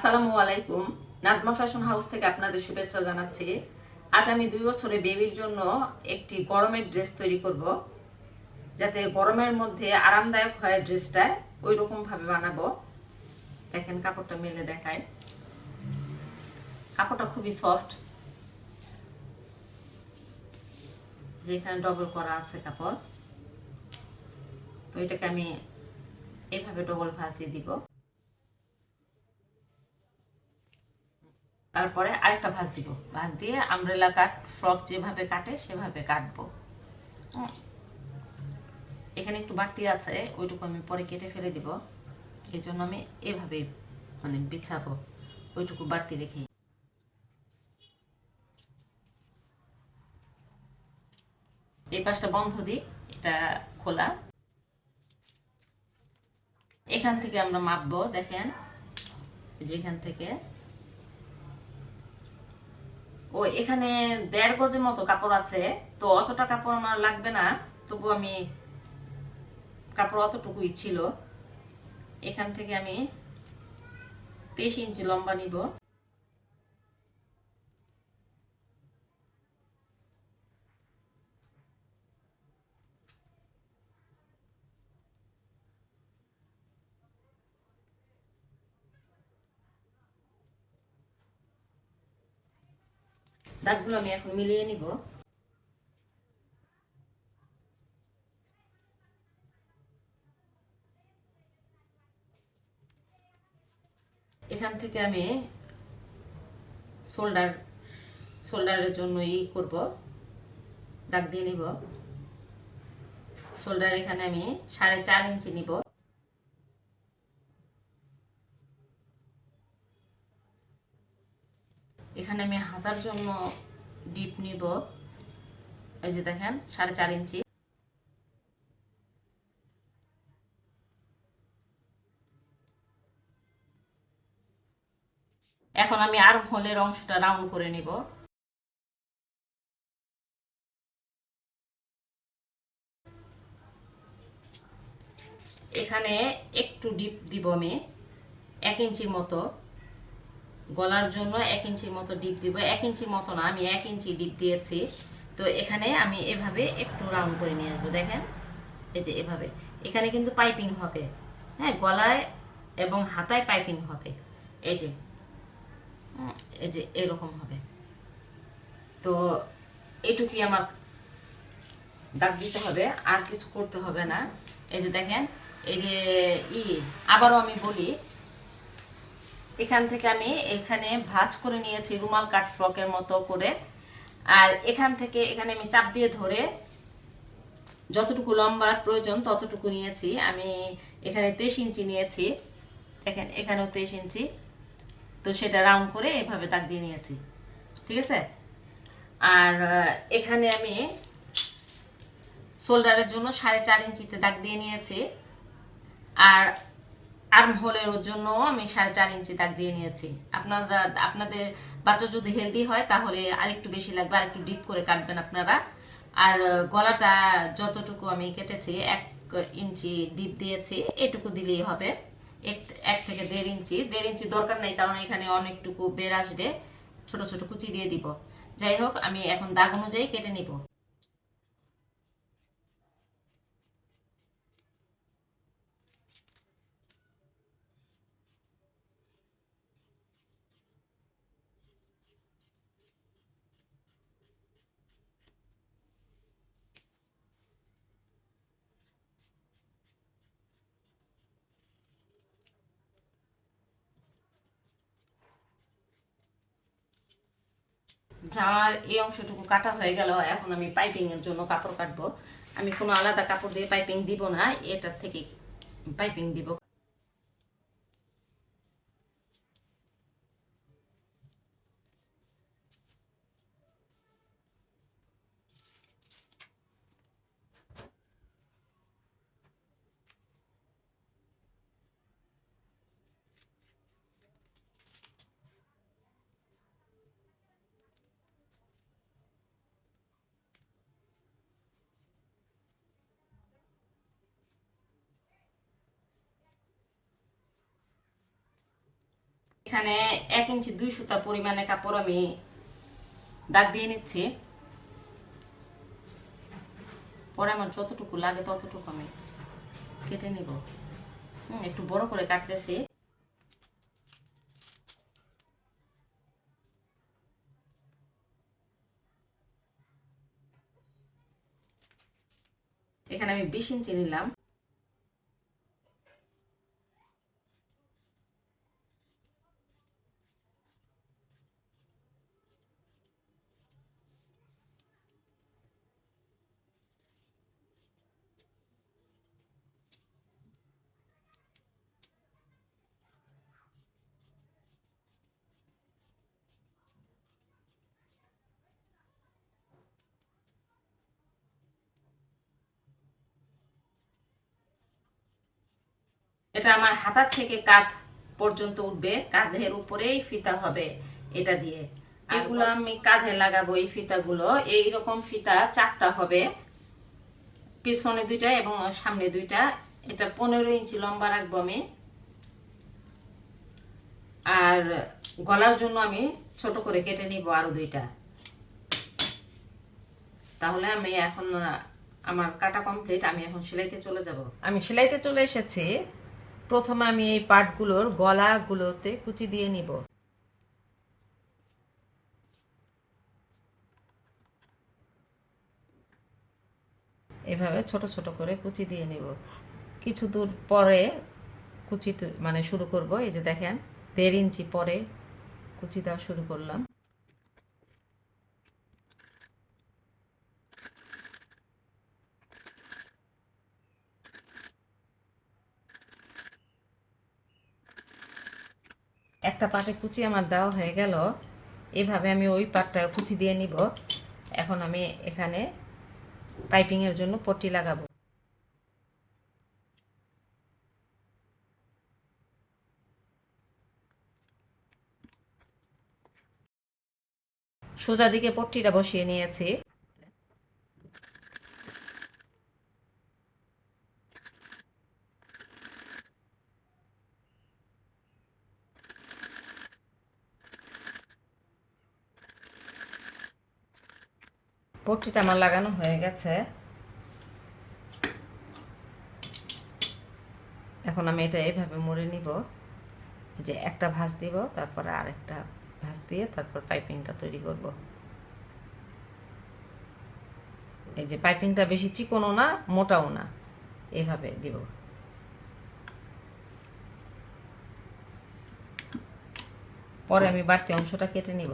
আসসালামু আলাইকুম। Nazma fashion house থেকে আপনাদের শুভেচ্ছা জানাচ্ছি। আজ আমি 2 বছরের বেবির জন্য একটি গরমের ড্রেস তৈরি করব, যাতে গরমের মধ্যে আরামদায়ক হয় ড্রেসটা, ওই রকম ভাবে বানাবো। দেখেন কাপড়টা মেলে দেখায়, কাপড়টা খুবই সফট, যেখানে ডবল করা আছে কাপড়। তো এটাকে আমি এইভাবে ডবল ভাঁজ দিয়ে দিব, তারপরে আরেকটা ভাঁজ দিব, ভাঁজ দিয়ে আমব্রেলা কাট ফ্রক যেভাবে কাটে সেভাবে কাটবো। এখানে একটু বাড়তি আছে, ওইটুকু আমি পরে কেটে ফেলে দিব। এই জন্য আমি এভাবে বিছাবো, ওইটুকু বাড়তি রেখে। এই পাশটা বন্ধ দিই, এটা খোলা। এখান থেকে আমরা মাপবো। দেখেন যেখান থেকে এখানে 1.5 গজের মতো কাপড় আছে, তো অতটা কাপড় আমার লাগবে না, তবু আমি কাপড় অতটুকুই ছিল। এখান থেকে আমি 23 ইঞ্চি লম্বা নিব। দাগগুলো আমি এখন মিলিয়ে নিব। এখান থেকে আমি শোল্ডারের জন্য করব, দাগ দিয়ে নিব। শোল্ডার এখানে আমি 4.5 ইঞ্চি নিব। এখানে আমি হাতার জন্য ডিপ নিব, এই যে দেখেন 4.5 ইঞ্চি। এখন আমি আর্ম হোলের অংশটা রাউন্ড করে নিব। এখানে একটু ডিপ দিব আমি 1 ইঞ্চির মতো, গলার জন্য 1 ইঞ্চির মতো ডিপ দিব। 1 ইঞ্চির মতো না, আমি 1 ইঞ্চি ডিপ দিয়েছি। তো এখানে আমি এভাবে একটু রাউন্ড করে নিয়ে আসবো। দেখেন এই যে এভাবে, এখানে কিন্তু পাইপিং হবে, হ্যাঁ, গলায় এবং হাতায় পাইপিং হবে। এই যে এরকম হবে। তো এইটুকুই আমার দাগ দিতে হবে, আর কিছু করতে হবে না। এই যে দেখেন, এই যে আবারও আমি বলি, এখান থেকে আমি এখানে ভাঁজ করে নিয়েছি রুমাল কাট ফ্রকের মতো করে, আর এখান থেকে এখানে আমি চাপ দিয়ে ধরে যতটুকু লম্বার প্রয়োজন ততটুকু নিয়েছি। আমি এখানে 23 ইঞ্চি নিয়েছি, দেখেন এখানেও 23 ইঞ্চি। তো সেটা রাউন্ড করে এভাবে দাগ দিয়ে নিয়েছি, ঠিক আছে। আর এখানে আমি শোল্ডারের জন্য 4.5 ইঞ্চিতে দাগ দিয়ে নিয়েছি, আর আর্ম হোলের জন্য আমি 4.5 ইঞ্চি দাগ দিয়ে নিয়েছি। আপনাদের বাচ্চা যদি হেলদি হয় তাহলে আরেকটু বেশি লাগবে, আরেকটু ডিপ করে কাটবেন আপনারা। আর গলাটা যতটুকু আমি কেটেছি 1 ইঞ্চি ডিপ দিয়েছি, এটুকু দিলেই হবে। 1 থেকে 1.5 ইঞ্চি, 1.5 ইঞ্চি দরকার নেই, কারণ এখানে অনেকটুকু বের আসবে। ছোট ছোট কুচি দিয়ে দিব। যাই হোক, আমি এখন দাগ অনুযায়ী কেটে নিব। জামার এই অংশটুকু কাটা হয়ে গেল। এখন আমি পাইপিং এর জন্য কাপড় কাটবো। আমি কোনো আলাদা কাপড় দিয়ে পাইপিং দিব না, এটার থেকে পাইপিং দিব। এখানে 1 ইঞ্চি 2 সুতা পরিমাণে কাপড় আমি দাগ দিয়ে নিচ্ছি। পরে আমার যতটুকু লাগে ততটুকু আমি কেটে নিব। একটু বড় করে কাটতেছি। এখানে আমি 20 ইঞ্চি নিলাম। এটা আমার হাতার থেকে কাঁধ পর্যন্ত উঠবে, কাঁধের উপরেই ফিতা হবে এটা দিয়ে। এগুলো আমি কাঁধে লাগাবো। এই ফিতাগুলো এইরকম ফিতা 4টা হবে, পিছনে 2টা এবং সামনে 2টা। এটা 15 ইঞ্চি লম্বা রাখবো আমি। আর গলার জন্য আমি ছোট করে কেটে নিব আরো 2টা। তাহলে আমি এখন আমার কাটা কমপ্লিট। আমি এখন সেলাইতে চলে যাব। আমি সেলাইতে চলে এসেছি। প্রথমে আমি এই পার্টগুলোর গলাগুলোতে কুচি দিয়ে নিব। এভাবে ছোট ছোট করে কুচি দিয়ে নিব। কিছু দূর পরে কুচি মানে শুরু করব। এই যে দেখেন 1.5 ইঞ্চি পরে কুচি দেওয়া শুরু করলাম। একটা পাটে কুচি আমার দেওয়া হয়ে গেল। এভাবে আমি ওই পাটটা কুচি দিয়ে নিব। এখন আমি এখানে পাইপিং এর জন্য পট্টি লাগাবো। সোজা দিকে পট্টিটা বসিয়ে নিয়েছি। পট্টিটা আমার লাগানো হয়ে গেছে। এখন আমি এটা এইভাবে মুড়ে নিব। যে একটা ভাঁজ দিব, তারপরে আরেকটা ভাঁজ দিয়ে তারপর পাইপিংটা তৈরি করব। এই যে পাইপিংটা বেশি চিকনও না মোটাও না, এইভাবে দিব। পরে আমি বাড়তি অংশটা কেটে নিব।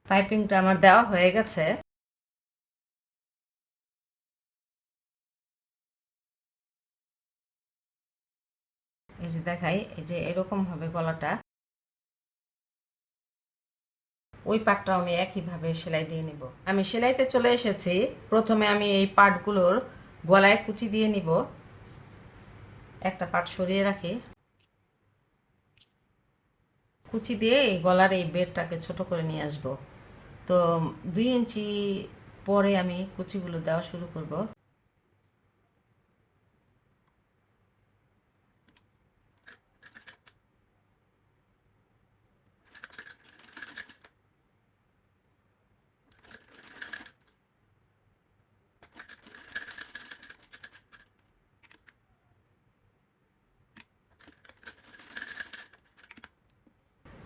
পাইপিংটা আমার দেওয়া হয়ে গেছে। এই যে দেখাই, এই যে এরকম হবে গলাটা। ওই পাটটাও আমি একইভাবে সেলাই দিয়ে নিব। আমি সেলাইতে চলে এসেছি। প্রথমে আমি এই পাটগুলোর গলায় কুচি দিয়ে নিব। একটা পাট সরিয়ে রাখি। কুচি দিয়ে এই গলার এই বেড়টাকে ছোট করে নিয়ে আসব। তো 2 ইঞ্চি পরে আমি কুচিগুলো দেওয়া শুরু করব।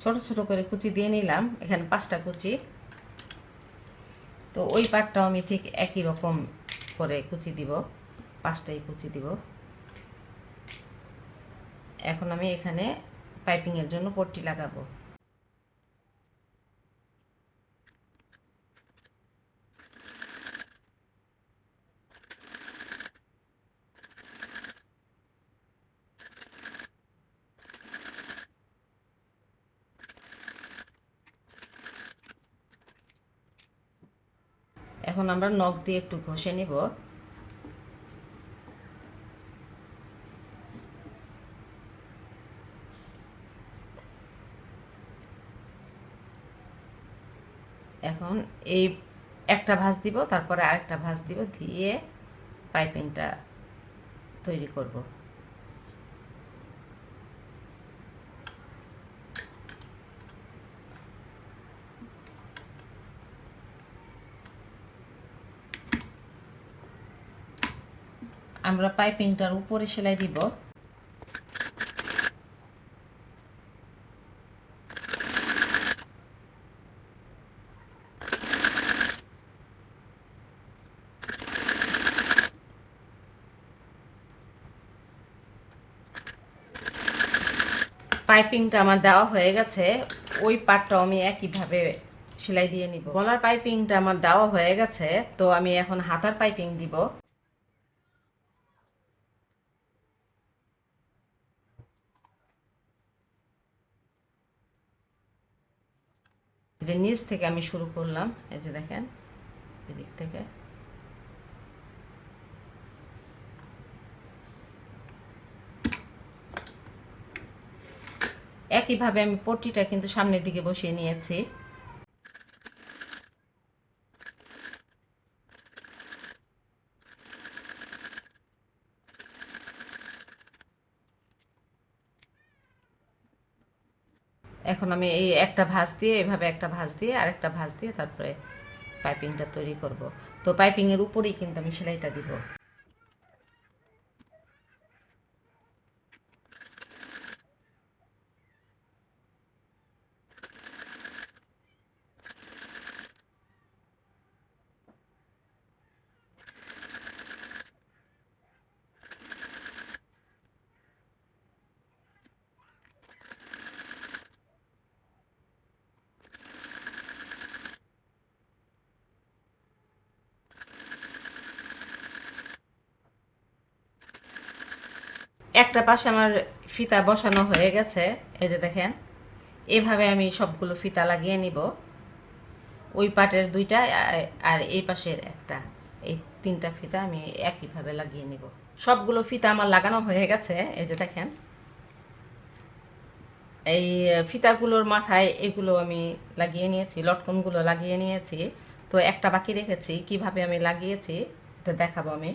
ছোট ছোট করে কুচি দিয়ে নিলাম। এখানে 5টা কুচি। তো ওই পাটটাও আমি ঠিক একই রকম করে কুচি দিব, 5টাই কুচি দিব। এখন আমি এখানে পাইপিং এর জন্য পট্টি লাগাবো। এখন আমরা নখ দিয়ে একটু ঘষে নিব। এখন এই একটা ভাঁজ দিব, তারপরে আরেকটা ভাঁজ দিব, দিয়ে পাইপিংটা তৈরি করব। আমরা পাইপিংটার উপরে সেলাই দিব। পাইপিংটা আমার দেওয়া হয়ে গেছে, ওই পার্টটাও আমি একইভাবে সেলাই দিয়ে নিব। গলার পাইপিংটা আমার দেওয়া হয়ে গেছে, তো আমি এখন হাতার পাইপিং দিব। যে নিচ থেকে আমি শুরু করলাম, এই যে দেখেন এদিক থেকে একইভাবে আমি পট্টিটা কিন্তু সামনের দিকে বসিয়ে নিয়েছি। এখন আমি এই একটা ভাঁজ দিয়ে, এভাবে একটা ভাঁজ দিয়ে আরেকটা ভাঁজ দিয়ে তারপরে পাইপিংটা তৈরি করব। তো পাইপিংয়ের উপরেই কিন্তু আমি সেলাইটা দিব। একটা পাশে আমার ফিতা বসানো হয়ে গেছে, এই যে দেখেন এভাবে আমি সবগুলো ফিতা লাগিয়ে নিব। ওই পাটের দুইটা আর এই পাশের একটা, এই তিনটা ফিতা আমি একইভাবে লাগিয়ে নিব। সবগুলো ফিতা আমার লাগানো হয়ে গেছে, এই যে দেখেন এই ফিতাগুলোর মাথায় এগুলো আমি লাগিয়ে নিয়েছি, লটকনগুলো লাগিয়ে নিয়েছি। তো একটা বাকি রেখেছি, কিভাবে আমি লাগিয়েছি এটা দেখাবো আমি।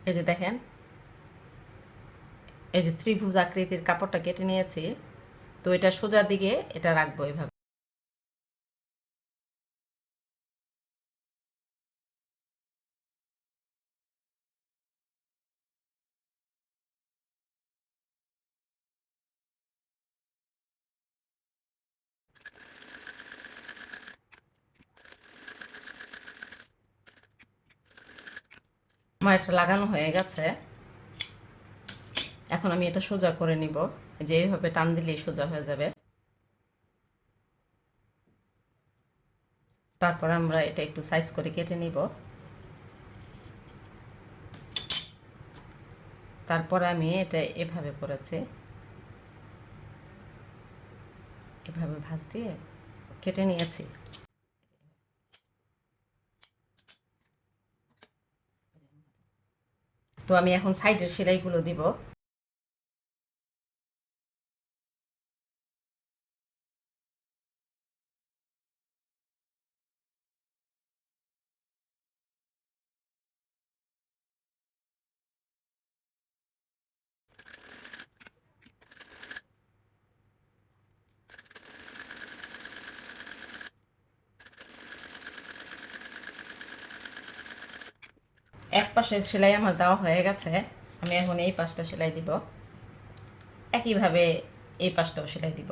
এই যে দেখেন, এই যে ত্রিভুজ আকৃতির কাপড়টা কেটে নিয়েছি, তো এটা সোজা দিকে এটা রাখবো এভাবে। আমার এটা লাগানো হয়ে গেছে, এখন আমি এটা সোজা করে নিব। যে এইভাবে টান দিলেই সোজা হয়ে যাবে। তারপর আমরা এটা একটু সাইজ করে কেটে নিব। তারপর আমি এটা এভাবে করেছি, এভাবে ভাঁজ দিয়ে কেটে নিয়েছি। তো আমি এখন সাইডের সেলাইগুলো দিব। এক পাশের সেলাই আমার দেওয়া হয়ে গেছে, আমি এখন এই পাশটা সেলাই দিব। একইভাবে এই পাশটাও সেলাই দিব।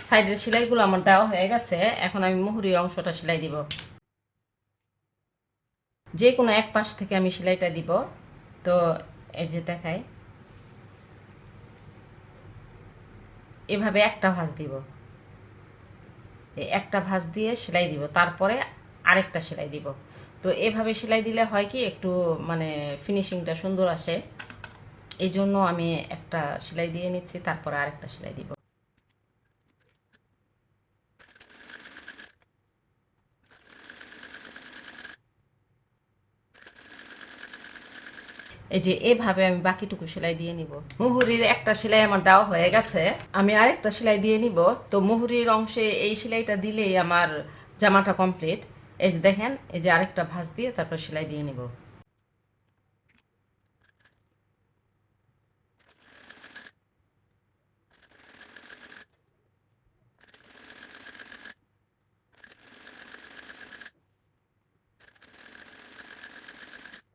সাইডের সেলাইগুলো আমার দেওয়া হয়ে গেছে, এখন আমি মুহুরির অংশটা সেলাই দিব। যে কোনো এক পাশ থেকে আমি সেলাইটা দিব। তো এই যে দেখাই, এভাবে একটা ভাঁজ দিব, একটা ভাঁজ দিয়ে সেলাই দিব, তারপরে আরেকটা সেলাই দিব। তো এভাবে সেলাই দিলে হয় কি একটু মানে ফিনিশিংটা সুন্দর আসে, এই জন্য আমি একটা সেলাই দিয়ে নিচ্ছি, তারপরে আরেকটা সেলাই দিব। এই যে এভাবে আমি বাকিটুকু সেলাই দিয়ে নিব। মুহুরির একটা সেলাই আমার দেওয়া হয়ে গেছে, আমি আরেকটা সেলাই দিয়ে নিব। তো মুহুরির অংশে এই সেলাইটা দিলেই আমার জামাটা কমপ্লিট। এই যে দেখেন, এই যে আরেকটা ভাঁজ দিয়ে তারপর সেলাই দিয়ে নিব।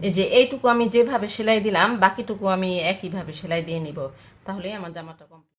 এই যে এইটুকু আমি যেভাবে সেলাই দিলাম, বাকিটুকু আমি একইভাবে সেলাই দিয়ে নিব, তাহলে আমার জামাটা কমপ্লিট।